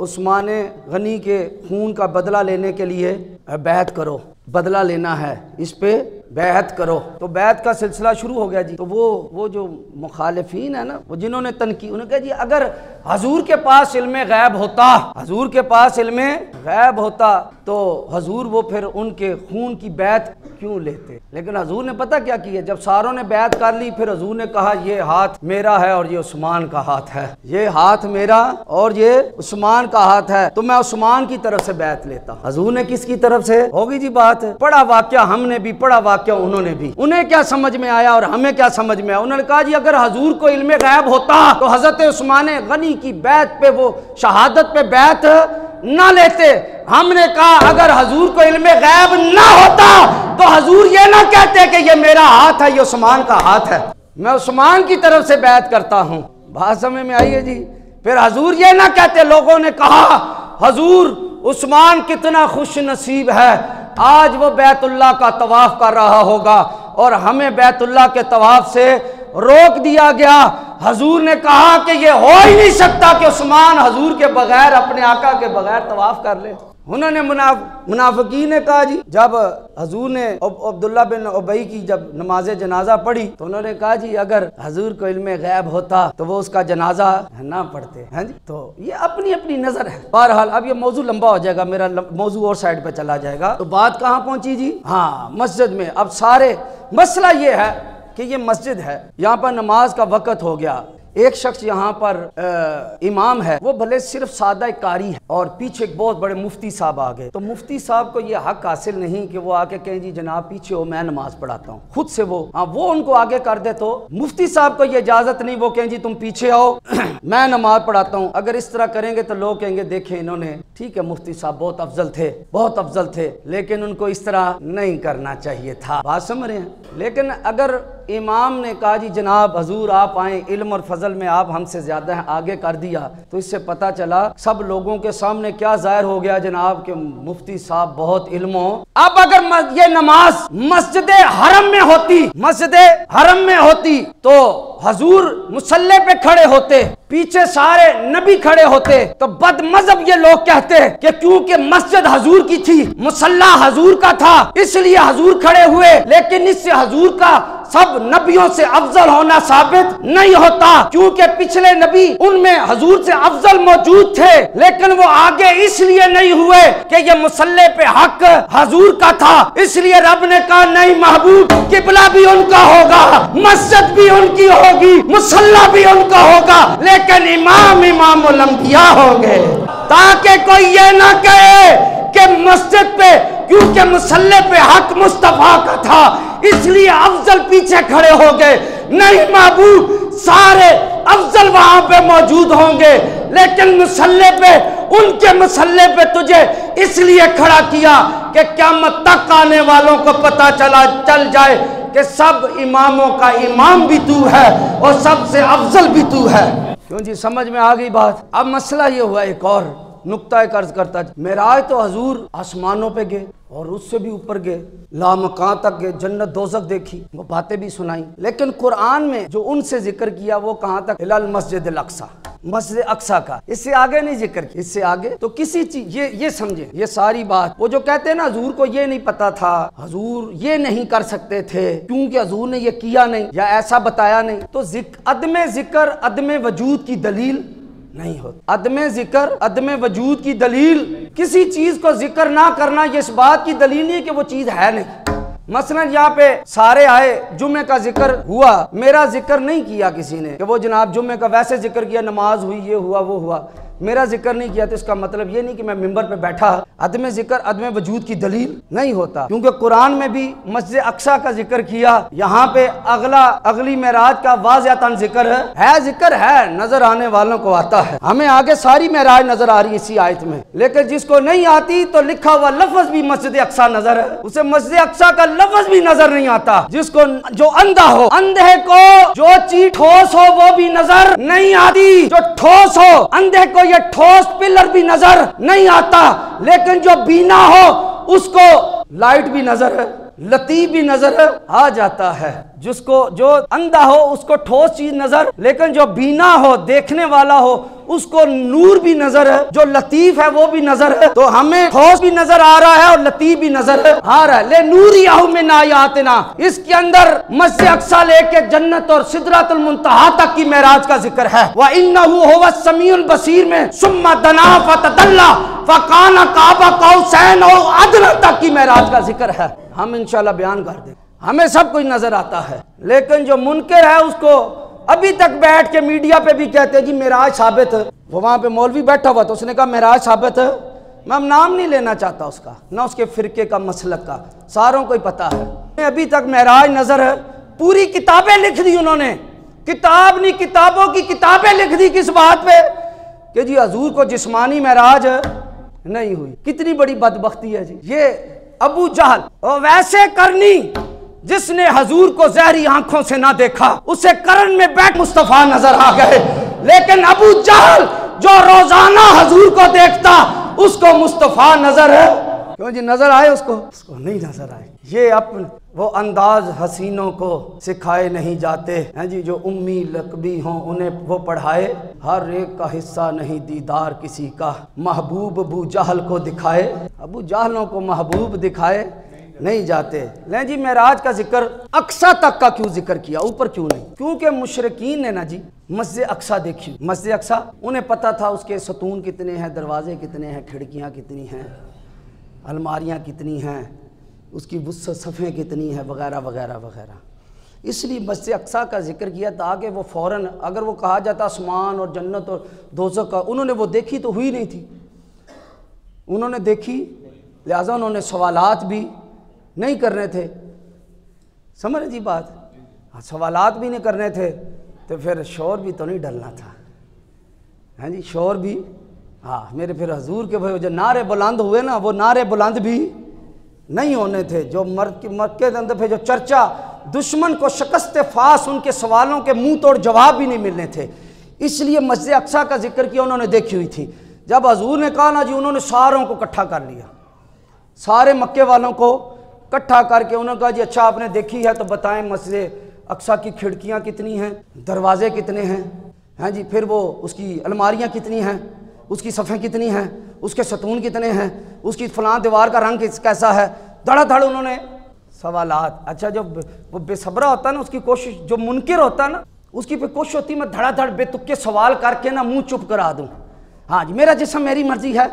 उस्मान गनी के खून का बदला लेने के लिए बैत करो, बदला लेना है, इस पे बैत करो। तो बैत का सिलसिला शुरू हो गया जी। तो वो जो मुखालिफीन है ना, वो जिन्होंने तनकीद, उन्होंने कहा जी अगर हजूर के पास इल्मे गैब होता, हजूर के पास इल्मे गैब होता तो हजूर वो फिर उनके खून की बैत क्यों लेते। लेकिन हजूर ने पता क्या किया, जब सारों ने बैत कर ली, फिर हजूर ने कहा ये हाथ मेरा है और ये उस्मान का हाथ है, ये हाथ मेरा और ये उस्मान का हाथ है, तो मैं उस्मान की तरफ से बैत लेता। हजूर ने किसकी तरफ से, होगी जी बात, पढ़ा वाक्या हमने भी, पढ़ा वाक्या उन्होंने भी। उन्हें क्या समझ में आया और हमें क्या समझ में आया। उन्होंने कहा जी अगर हजूर को इल्मे गैब होता तो हजरत उस्मान गनी की बैत पे, वो शहादत पे बैत ना लेते। हमने कहा अगर हजूर को इल्मे गैब ना होता तो हजूर ये ना कहते कि ये मेरा हाथ है, ये उस्मान का हाथ है, मैं उस्मान की तरफ से बैत करता हूँ। बात समझ में आई है जी। फिर हजूर ये ना कहते, लोगों ने कहा हजूर उस्मान कितना खुश नसीब है, आज वो बैतुल्लाह का तवाफ कर रहा होगा और हमें बैतुल्लाह के तवाफ से रोक दिया गया। हजूर ने कहा कि ये हो ही नहीं सकता कि उस्मान हजूर के बगैर, अपने आका के बगैर तवाफ कर ले। उन्होंने मुनाफिकीन ने कहा जी, जब हजूर ने अब्दुल्ला बिन उबई की जब नमाज जनाजा पढ़ी तो उन्होंने कहा जी अगर हजूर को इल्मे गैब होता तो वो उसका जनाजा ना पढ़ते हैं जी। तो ये अपनी अपनी नजर है। बहरहाल अब ये मौजू लंबा हो जाएगा, मेरा मौजू और साइड पे चला जाएगा। तो बात कहाँ पहुंची जी, हाँ मस्जिद में। अब सारे मसला ये है कि ये मस्जिद है, यहाँ पर नमाज का वक़्त हो गया, एक शख्स यहाँ पर इमाम है, वो भले सिर्फ सादा कारी है और पीछे एक बहुत बड़े मुफ्ती साहब आ गए। तो मुफ्ती साहब को ये हक हासिल नहीं कि वो आके कहें जी जनाब पीछे हो, मैं नमाज पढ़ाता हूँ, खुद से वो उनको आगे कर दे। तो मुफ्ती साहब को ये इजाजत नहीं, वो कहें जी तुम पीछे आओ मैं नमाज पढ़ाता हूँ। अगर इस तरह करेंगे तो लोग कहेंगे देखें इन्होंने, ठीक है मुफ्ती साहब बहुत अफजल थे, बहुत अफजल थे, लेकिन उनको इस तरह नहीं करना चाहिए था। बात समझ रहे हैं। लेकिन अगर इमाम ने कहा जी जनाब हजूर आप आए, इल्म और फजल में आप हमसे ज्यादा हैं, आगे कर दिया, तो इससे पता चला सब लोगों के सामने क्या जाहिर हो गया जनाब के मुफ्ती साहब बहुत इल्म हो। अब अगर ये नमाज मस्जिद हरम में होती, मस्जिद हरम में होती तो हजूर मुसल्ले पे खड़े होते, पीछे सारे नबी खड़े होते, तो बदमज़हब ये लोग कहते कि क्योंकि मस्जिद हजूर की थी, मुसल्ला हजूर का था, इसलिए हजूर खड़े हुए। लेकिन इससे हजूर का सब नबियों से अफजल होना साबित नहीं होता, क्योंकि पिछले नबी उनमें हजूर से अफजल मौजूद थे, लेकिन वो आगे इसलिए नहीं हुए कि ये मुसल्ले पे हक हजूर का था। इसलिए रब ने कहा नहीं महबूब, किबला भी उनका होगा, मस्जिद भी उनकी होगी, मुसल्ला भी उनका होगा, लेकिन इमाम इमामुल अंबिया होंगे। ताकि कोई ये ना कहे कि मस्जिद पे क्योंकि मुसल्ले पे हक मुस्तफा का था इसलिए अफजल पीछे खड़े हो गए। नहीं महबूब, सारे अफजल वहां पे मौजूद होंगे, लेकिन मुसल्ले पे, उनके मुसल्ले पे तुझे इसलिए खड़ा किया कि क़यामत तक आने वालों को पता चल जाए कि सब इमामों का इमाम भी तू है और सबसे अफजल भी तू है। क्यों जी, समझ में आ गई बात। अब मसला ये हुआ, एक और नुक्ता एक अर्ज करता, मेराज तो हजूर आसमानों पे गए और उससे भी ऊपर गए, लामकां तक गए, जन्नत दोज़ख देखी, वो बातें भी सुनाई, लेकिन कुरान में जो उनसे जिक्र किया वो कहाँ तक, इलल मस्जिद अल अक्सा, मस्जिद अक्सा का, इससे आगे नहीं जिक्र किया। इससे आगे तो किसी चीज, ये समझे, ये सारी बात, वो जो कहते हैं ना हजूर को ये नहीं पता था, हजूर ये नहीं कर सकते थे क्योंकि हजूर ने ये किया नहीं या ऐसा बताया नहीं, तो अदमे जिक्र अदमे वजूद की दलील नहीं होता। अदमे जिक्र अदमे वजूद की दलील, किसी चीज को जिक्र ना करना ये इस बात की दलील नहीं है कि वो चीज है नहीं। मसलन यहाँ पे सारे आए, जुम्मे का जिक्र हुआ, मेरा जिक्र नहीं किया किसी ने कि वो जनाब जुम्मे का वैसे जिक्र किया, नमाज हुई, ये हुआ वो हुआ, मेरा जिक्र नहीं किया, तो इसका मतलब ये नहीं कि मैं मिंबर पे बैठा अदमे जिक्र अदमे वजूद की दलील नहीं होता, क्योंकि कुरान में भी मस्जिद अक्सा का जिक्र किया, यहाँ पे अगली मेराज का वाज़िहतन जिक्र है, जिक्र है, नजर आने वालों को आता है। हमें आगे सारी मेराज नजर आ रही है इसी आयत में, लेकिन जिसको नहीं आती तो लिखा हुआ लफ्ज भी मस्जिद अक्सा नजर है, उसे मस्जिद अक्सा का लफ्ज भी नजर नहीं आता। जिसको, जो अंधा हो, अंधे को जो चीज ठोस हो वो भी नजर नहीं आती, जो ठोस हो अंधे को ये ठोस पिलर भी नजर नहीं आता, लेकिन जो बीना हो उसको लाइट भी नजर है, लतीफ भी नजर आ जाता है। जिसको, जो अंधा हो उसको ठोस चीज नजर, लेकिन जो बीना हो, देखने वाला हो, उसको नूर भी नजर है, जो लतीफ है वो भी नजर है। तो हमें ठोस भी नजर आ रहा है और लतीफ भी नजर आ रहा है। ले नूरियाहु मिन आयातिना, इसके अंदर मस्जिद अक्सा लेके जन्नत और सिदरतुल मुंतहा तक की मेराज का जिक्र है। व इन्नहु हुवस समीउल बसीर में सुम्मा दना फतदल्ला फकाना काबा कौसैन और अदना तक की मेराज का जिक्र है। हम इंशाल्लाह बयान कर दें, हमें सब कुछ नजर आता है, लेकिन जो मुनकर है उसको अभी तक बैठ के मीडिया पे भी कहते हैं जी मेराज साबित है। वो वहां पे मौलवी बैठा हुआ तो उसने कहा मेराज साबित है, मैं नाम नहीं लेना चाहता उसका, ना उसके फिरके का, मसलक का, सारों को ही पता है। अभी तक मेराज नजर है, पूरी किताबें लिख दी उन्होंने, किताब नहीं, किताबों की किताबें लिख दी किस बात पे कि जी हजूर को जिस्मानी मेराज नहीं हुई। कितनी बड़ी बदबख्ती है जी। ये अबू जहल और वैसे करनी जिसने हजूर को जहरी आंखों से ना देखा, उसे करन में बैठ मुस्तफा नजर आ गए, लेकिन अबू जहल जो रोजाना हजूर को देखता उसको मुस्तफा नजर है, क्यों जी नजर आए उसको नहीं नजर आए। ये अपने वो अंदाज हसीनों को सिखाए नहीं जाते हैं जी, जो उम्मी लकबी हों उन्हें वो पढ़ाए, हर एक का हिस्सा नहीं दीदार किसी का, महबूब अबू जहल को दिखाए, अबू जहलों को महबूब दिखाए नहीं जाते। ले जी मेराज का जिक्र अक्सा तक का क्यों जिक्र किया, ऊपर क्यों नहीं? क्योंकि मुशरिकीन ने ना जी मस्जिद अक्सा देखी, मस्जिद अक्सा उन्हें पता था उसके सतून कितने हैं, दरवाजे कितने हैं, खिड़कियाँ कितनी हैं, अलमारियाँ कितनी हैं, उसकी वुसअत सफ़ें कितनी हैं, वगैरह वगैरह वगैरह। इसलिए मस्जिद अक्सा का जिक्र किया ताकि वो फ़ौरन, अगर वो कहा जाता आसमान और जन्नत और दोज़ख का, उन्होंने वो देखी तो हुई नहीं थी, उन्होंने देखी, लिहाजा उन्होंने सवालात भी नहीं करने थे। समझ जी बात, हाँ सवालात भी नहीं करने थे तो फिर शोर भी तो नहीं डलना था, हैं जी, शोर भी, हाँ मेरे फिर हजूर के भाई जो नारे बुलंद हुए ना, वो नारे बुलंद भी नहीं होने थे। जो मक्के के अंदर फिर जो चर्चा, दुश्मन को शिकस्त फास, उनके सवालों के मुंह तोड़ जवाब भी नहीं मिलने थे। इसलिए मस्जिद अक्सा का जिक्र किया, उन्होंने देखी हुई थी। जब हजूर ने कहा ना जी, उन्होंने सारों को इकट्ठा कर लिया, सारे मक्के वालों को इकट्ठा करके उन्होंने कहा जी अच्छा आपने देखी है तो बताएं मस्जिद अक्सा की खिड़कियाँ कितनी हैं, दरवाजे कितने हैं, हैं जी, फिर वो उसकी अलमारियाँ कितनी हैं, उसकी सफ़ें कितनी हैं, उसके सतून कितने हैं, उसकी फलां दीवार का रंग कैसा है, धड़ाधड़ उन्होंने सवालात। अच्छा जो वो बेसब्रा होता है ना, उसकी कोशिश, जो मुनकिर होता है ना, उसकी फिर कोशिश होती है मैं धड़ाधड़ बेतुके सवाल करके ना मुंह चुप करा दूँ। हाँ जी, मेरा जिस्म मेरी मर्जी है,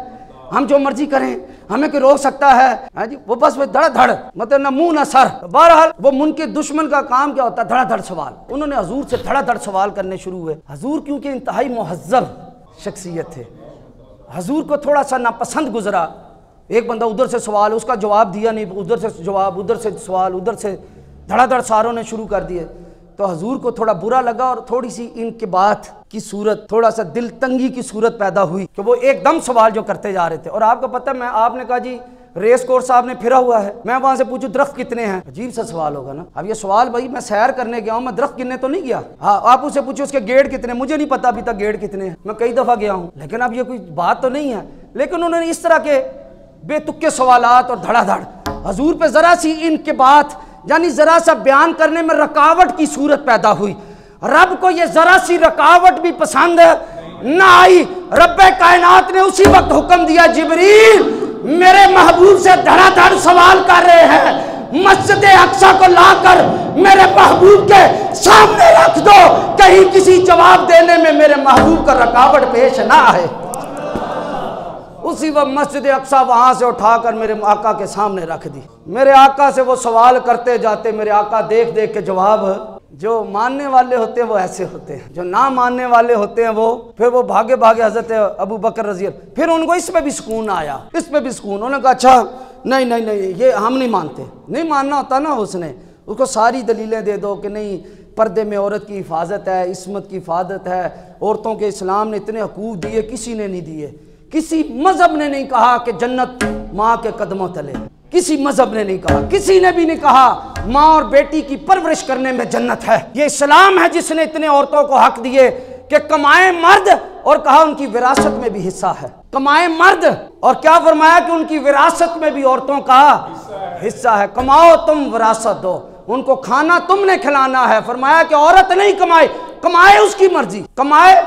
हम जो मर्जी करें, हमें कोई रोक सकता है? हाँ जी, वो बस धड़ाधड़, मतलब ना मुंह ना सर। बहरहाल वो मुनकिर दुश्मन का काम क्या होता है, धड़ाधड़ सवाल। उन्होंने हजूर से धड़ाधड़ सवाल करने शुरू हुए। हजूर क्योंकि इंतहाई मुहज्जब शख्सियत थे, हजूर को थोड़ा सा नापसंद गुजरा, एक बंदा उधर से सवाल, उसका जवाब दिया नहीं, उधर से जवाब, उधर से सवाल, उधर से धड़ाधड़ सारों ने शुरू कर दिए। तो हजूर को थोड़ा बुरा लगा और थोड़ी सी इनके बात की सूरत, थोड़ा सा दिल तंगी की सूरत पैदा हुई कि वो एकदम सवाल जो करते जा रहे थे। और आपको पता है, मैं आपने कहा जी रेस कोर्स साहब ने फिरा हुआ है, मैं वहां से पूछूं दरख्त कितने हैं, अजीब सा सवाल होगा ना। अब ये सवाल भाई मैं सैर करने गया हूं, मैं दरख्त गिनने तो नहीं गया। हाँ, आप उससे पूछो उसके गेट कितने, मुझे नहीं पता अभी तक गेट कितने हैं, मैं कई दफा गया हूं, लेकिन अब ये कोई बात तो नहीं है। लेकिन उन्होंने इस तरह के बेतुके सवालात और धड़ाधड़ हजूर पे जरा सी इनके बात यानी जरा सा बयान करने में रुकावट की सूरत पैदा हुई। रब को ये जरा सी रुकावट भी पसंद ना आई। रब्बे कायनात ने उसी वक्त हुक्म दिया, जिब्रील मेरे महबूब से धड़ाधड़ सवाल कर रहे हैं, मस्जिद अक्सा को लाकर मेरे महबूब के सामने रख दो, कहीं किसी जवाब देने में मेरे महबूब का रुकावट पेश ना आए। उसी वक्त मस्जिद अक्सा वहां से उठाकर मेरे आका के सामने रख दी। मेरे आका से वो सवाल करते जाते, मेरे आका देख देख के जवाब, जो मानने वाले होते हैं वो ऐसे होते हैं, जो ना मानने वाले होते हैं वो फिर वो भागे भागे हजरत अबू बकर रज़ी अल्लाह, फिर उनको इस पे भी सुकून आया, इस पे भी सुकून। उन्होंने कहा अच्छा नहीं नहीं नहीं ये हम नहीं मानते, नहीं मानना होता ना, उसने उसको सारी दलीलें दे दो कि नहीं पर्दे में औरत की हिफाजत है, इस्मत की हिफाजत है, औरतों के इस्लाम ने इतने हकूक़ दिए किसी ने नहीं दिए, किसी मजहब ने नहीं कहा कि जन्नत माँ के कदमों तले, किसी मजहब ने नहीं कहा, किसी ने भी नहीं कहा माँ और बेटी की परवरिश करने में जन्नत है। ये इस्लाम है जिसने इतने औरतों को हक दिए कि कमाए मर्द, और कहा उनकी विरासत में भी हिस्सा है, कमाए मर्द, और क्या फरमाया कि उनकी विरासत में भी औरतों का हिस्सा है। कमाओ तुम विरासत दो, उनको खाना तुमने खिलाना है। फरमाया कि औरत नहीं कमाए, कमाए उसकी मर्जी, कमाए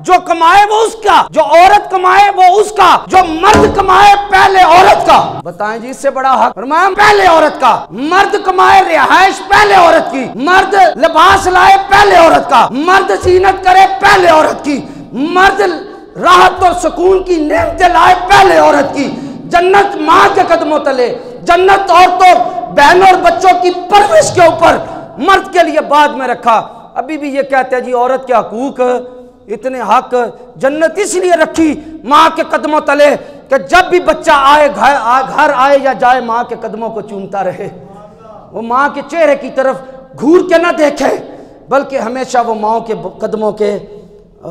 जो कमाए वो उसका, जो औरत कमाए वो उसका, जो मर्द कमाए पहले औरत का। बताएं जी इससे बड़ा हक? फरमाया पहले औरत का, मर्द कमाए रिहाइश पहले औरत की, मर्द लिबास लाए पहले औरत का, मर्द जीनत करे पहले औरत की, मर्द राहत और सुकून की नेमतें लाए पहले औरत की। जन्नत माँ के कदमों तले, जन्नत औरतों बहनों और बच्चों की परवरिश के ऊपर, मर्द के लिए बाद में रखा। अभी भी ये कहते हैं जी औरत के हकूक, इतने हक, जन्नत इसलिए रखी माँ के कदमों तले कि जब भी बच्चा आए घर आए या जाए माँ के कदमों को चूमता रहे, वो माँ के चेहरे की तरफ घूर के ना देखे, बल्कि हमेशा वो माँ के कदमों के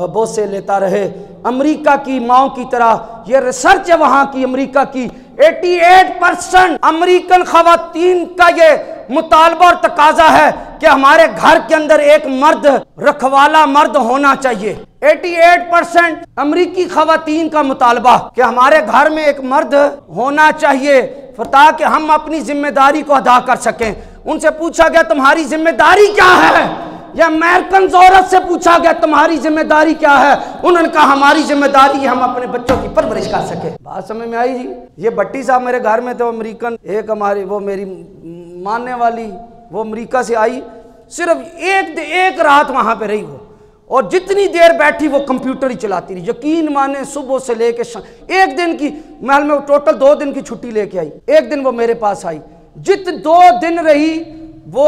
बोसे लेता रहे। अमेरिका की माँ की तरह, ये रिसर्च है वहाँ की अमेरिका की, 88% अमेरिकन खवातीन का ये मुतालबा और तकाजा है कि हमारे घर के अंदर एक मर्द, रखवाला मर्द होना चाहिए। 88% अमेरिकी खवातीन का मुतालबा कि हमारे घर में एक मर्द होना चाहिए ताकि हम अपनी जिम्मेदारी को अदा कर सकें। उनसे पूछा गया तुम्हारी जिम्मेदारी क्या है, या अमेरिकन औरत से पूछा गया तुम्हारी जिम्मेदारी क्या है, उन्होंने कहा हमारी जिम्मेदारी है हम अपने बच्चों की परवरिश कर सके। बात समझ में आई जी? ये भट्टी साहब मेरे घर में थे, अमेरिकन, एक हमारी वो मेरी मानने वाली वो अमेरिका से आई, सिर्फ एक रात वहां पे रही वो, और जितनी देर बैठी वो कंप्यूटर ही चलाती रही। यकीन माने सुबह से लेके एक दिन की महल में टोटल 2 दिन की छुट्टी लेके आई, एक दिन वो मेरे पास आई, 2 दिन रही वो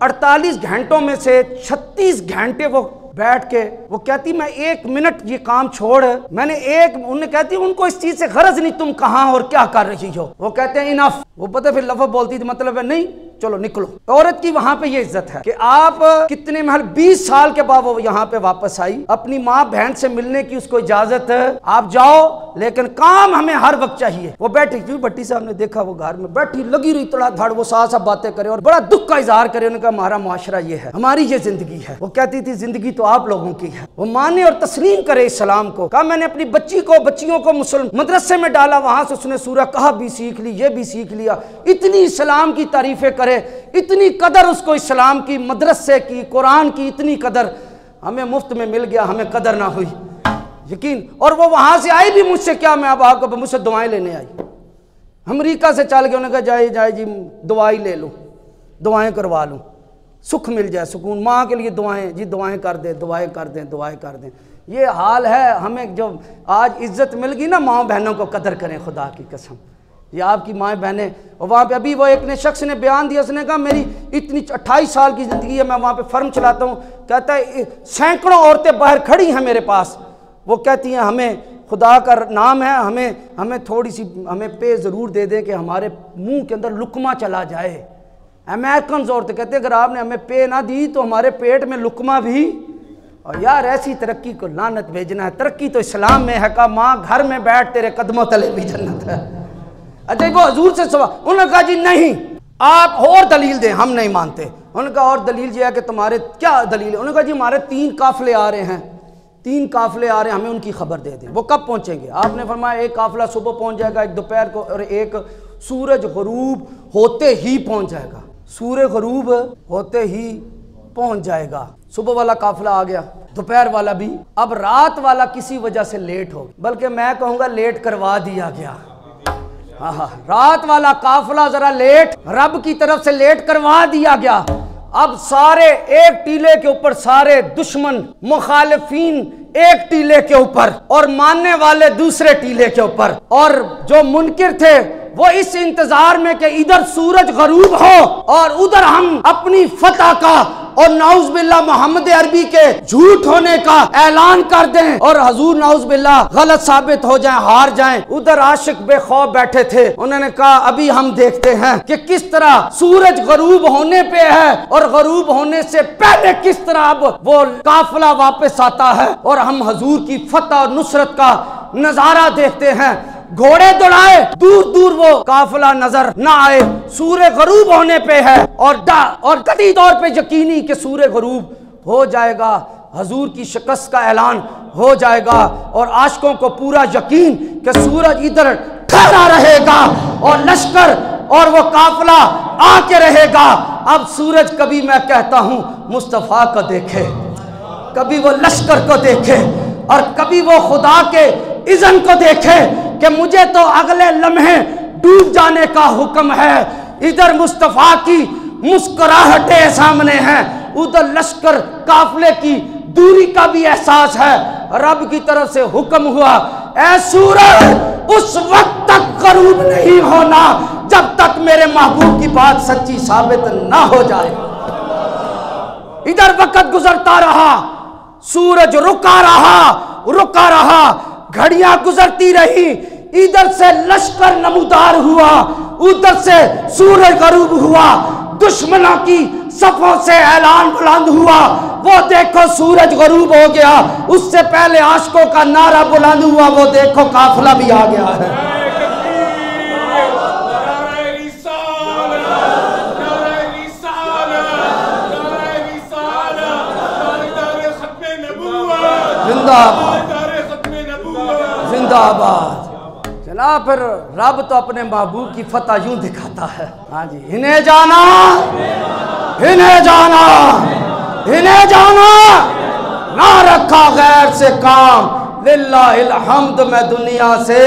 48 घंटों में से 36 घंटे वो बैठ के वो कहती मैं 1 मिनट ये काम छोड़, उन्हें कहती उनको इस चीज से गरज नहीं तुम कहाँ और क्या कर रही हो। वो कहते हैं इनफ, वो पता फिर लफ्ज़ बोलती थी, मतलब है नहीं चलो निकलो। औरत की वहां पे ये इज्जत है कि आप कितने महल 20 साल के बाद वो यहाँ पे वापस आई, अपनी माँ बहन से मिलने की उसको इजाजत है, आप जाओ लेकिन काम हमें हर वक्त चाहिए। वो बैठी क्यों, भट्टी साहब ने देखा वो घर में बैठी लगी रही तड़ा धड़, वो साथ साथ बातें करे और बड़ा दुख का इजहार करे। उन्होंने कहा हमारा मुआशरा ये है, हमारी ये जिंदगी है। वो कहती थी जिंदगी तो आप लोगों की है। वो माने और तस्लीम करे इस्लाम को। कहा मैंने अपनी बच्चियों को मुस्लिम मदरसे में डाला, वहां से उसने सूरह कहफ भी सीख ली, ये भी सीख लिया, इतनी इस्लाम की तारीफें करे, इतनी कदर उसको इस्लाम की, मदरसे की, कुरान की इतनी कदर। हमें मुफ्त में मिल गया, हमें कदर ना हुई, यकीन। और वो वहां से आई भी मुझसे क्या, मैं अब आपको मुझसे दुआएं लेने आई, अमेरिका से चल के। उन्होंने कहा जाए जी दवाई ले लो, दुआएं करवा लूँ, सुख मिल जाए, सुकून। माँ के लिए दुआएं जी, दुआएं कर दें, दुआएं कर दें, दुआएं कर दें। ये हाल है। हमें जो आज इज्जत मिल गई ना, माँ बहनों को कदर करें, खुदा की कसम। ये आपकी माँ बहनें, और वहाँ पे अभी वो एक ने शख्स ने बयान दिया, उसने कहा मेरी इतनी 28 साल की ज़िंदगी है, मैं वहाँ पे फर्म चलाता हूँ, कहता है सैकड़ों औरतें बाहर खड़ी हैं मेरे पास, वो कहती हैं हमें खुदा का नाम है, हमें थोड़ी सी हमें पे ज़रूर दे दें कि हमारे मुंह के अंदर लुकमा चला जाए। अमेरिकन औरतें कहते हैं अगर आपने हमें पे ना दी तो हमारे पेट में लुकमा भी। और यार ऐसी तरक्की को लानत भेजना है। तरक्की तो इस्लाम में है का माँ घर में बैठ तेरे कदमों तले भी जन्नत है। अच्छा वो हजूर से सवाल, उन्होंने कहा जी नहीं आप और दलील दें, हम नहीं मानते। उन्होंने कहा और दलील ये है कि तुम्हारे क्या दलील है? उन्होंने कहा जी हमारे 3 काफिले आ रहे हैं, 3 काफिले आ रहे हैं, हमें उनकी खबर दे दें। वो कब पहुंचेंगे? आपने फरमाया एक काफिला सुबह पहुंच जाएगा, एक दोपहर को, और एक सूरज गरूब होते ही पहुंच जाएगा। सूरज गरूब होते ही पहुंच जाएगा। सुबह वाला काफिला आ गया, दोपहर वाला भी, अब रात वाला किसी वजह से लेट हो, बल्कि मैं कहूंगा लेट करवा दिया गया। हाँ, रात वाला काफिला जरा लेट, रब की तरफ से लेट करवा दिया गया। अब सारे एक टीले के ऊपर, सारे दुश्मन मुखालिफीन एक टीले के ऊपर और मानने वाले दूसरे टीले के ऊपर, और जो मुनकिर थे वो इस इंतजार में कि इधर सूरज गरूब हो और उधर हम अपनी फतह का और नाउज बिल्ला मोहम्मद अरबी के झूठ होने का ऐलान कर दें और हजूर नाउज बिल्ला गलत साबित हो जाएं, हार जाएं। उधर आशिक बेखौफ बैठे थे, उन्होंने कहा अभी हम देखते हैं कि किस तरह सूरज गरूब होने पे है और गरूब होने से पहले किस तरह अब वो काफिला वापस आता है और हम हजूर की फतह और नुसरत का नजारा देखते हैं। घोड़े दौड़ाए, दूर दूर वो काफिला नजर ना आए, सूरज गरूब होने पे है और कतई तौर पे यकीनी कि सूरज गरूब हो जाएगा, हजूर की शिकस्त का ऐलान हो जाएगा और आशिकों को पूरा यकीन कि सूरज इधर ठहरा रहेगा और लश्कर और वो काफिला आके रहेगा। अब सूरज कभी मैं कहता हूं मुस्तफा को देखे, कभी वो लश्कर को देखे और कभी वो खुदा के इज़्न को देखे कि मुझे तो अगले लम्हे डूब जाने का हुक्म है। इधर मुस्तफा की मुस्कुराहटें सामने हैं, उधर लश्कर काफिले की दूरी का भी एहसास है। रब की तरफ से हुक्म हुआ, ऐ सूरज उस वक्त तक गरूब नहीं होना जब तक मेरे महबूब की बात सच्ची साबित ना हो जाए। इधर वक्त गुजरता रहा, सूरज रुका रहा, घड़ियां गुजरती रही, इधर से लश्कर नमूदार हुआ, उधर से सूरज गरूब हुआ, दुश्मनों की सफों से ऐलान बुलंद हुआ, वो देखो सूरज गरूब हो गया। उससे पहले आशिकों का नारा बुलंद हुआ, वो देखो काफिला भी आ गया है। जिंदाबाद। चला फिर रब तो अपने महबूब की फतह यूं दिखाता है। हाँ जी, इन्हें जाना, ना रखा गैर से काम, लिल्लाहिल हम्द में दुनिया से।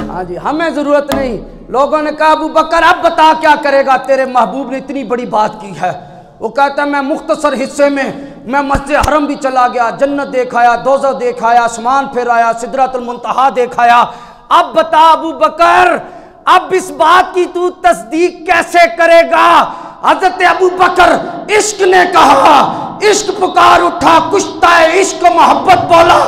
हाँ जी, हमें जरूरत नहीं। लोगों ने कहा अबू बकर अब बता क्या करेगा, तेरे महबूब ने इतनी बड़ी बात की है। वो कहता है मैं मुख्तसर हिस्से में मैं मस्जिद हरम भी चला गया, जन्नत देखाया, दोज़ख देखाया, आसमान फिर आया, सिदरतुल मुंतहा देखाया। अब बता अबू बकर, अब इस बात की तू तस्दीक कैसे करेगा? हजरत अबू बकर इश्क ने कहा, इश्क पुकार उठा, कुश्ता इश्क मोहब्बत बोला।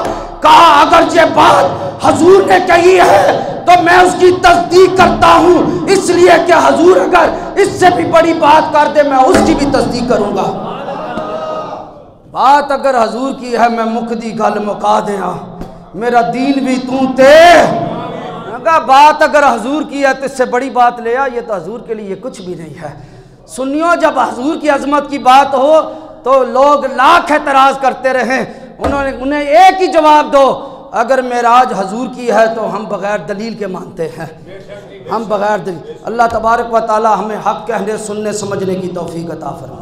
कहा अगर ये बात हजूर ने कही है तो मैं उसकी तस्दीक करता हूँ, इसलिए कि हजूर अगर इससे भी बड़ी बात कर दे मैं उसकी भी तस्दीक करूंगा। बात अगर हजूर की है मैं मुकदी गल मुका दिया, मेरा दीन भी तू ते। बात अगर हजूर की है तो इससे बड़ी बात ले आ, ये तो हजूर के लिए कुछ भी नहीं है। सुनियो, जब हजूर की अजमत की बात हो तो लोग लाख एतराज करते रहे, उन्हें एक ही जवाब दो, अगर मेराज हजूर की है तो हम बगैर दलील के मानते हैं, हम बगैर दलील। अल्लाह तबारक व तआला हमें हक कहने, सुनने, समझने की तौफीक अता फरमाए।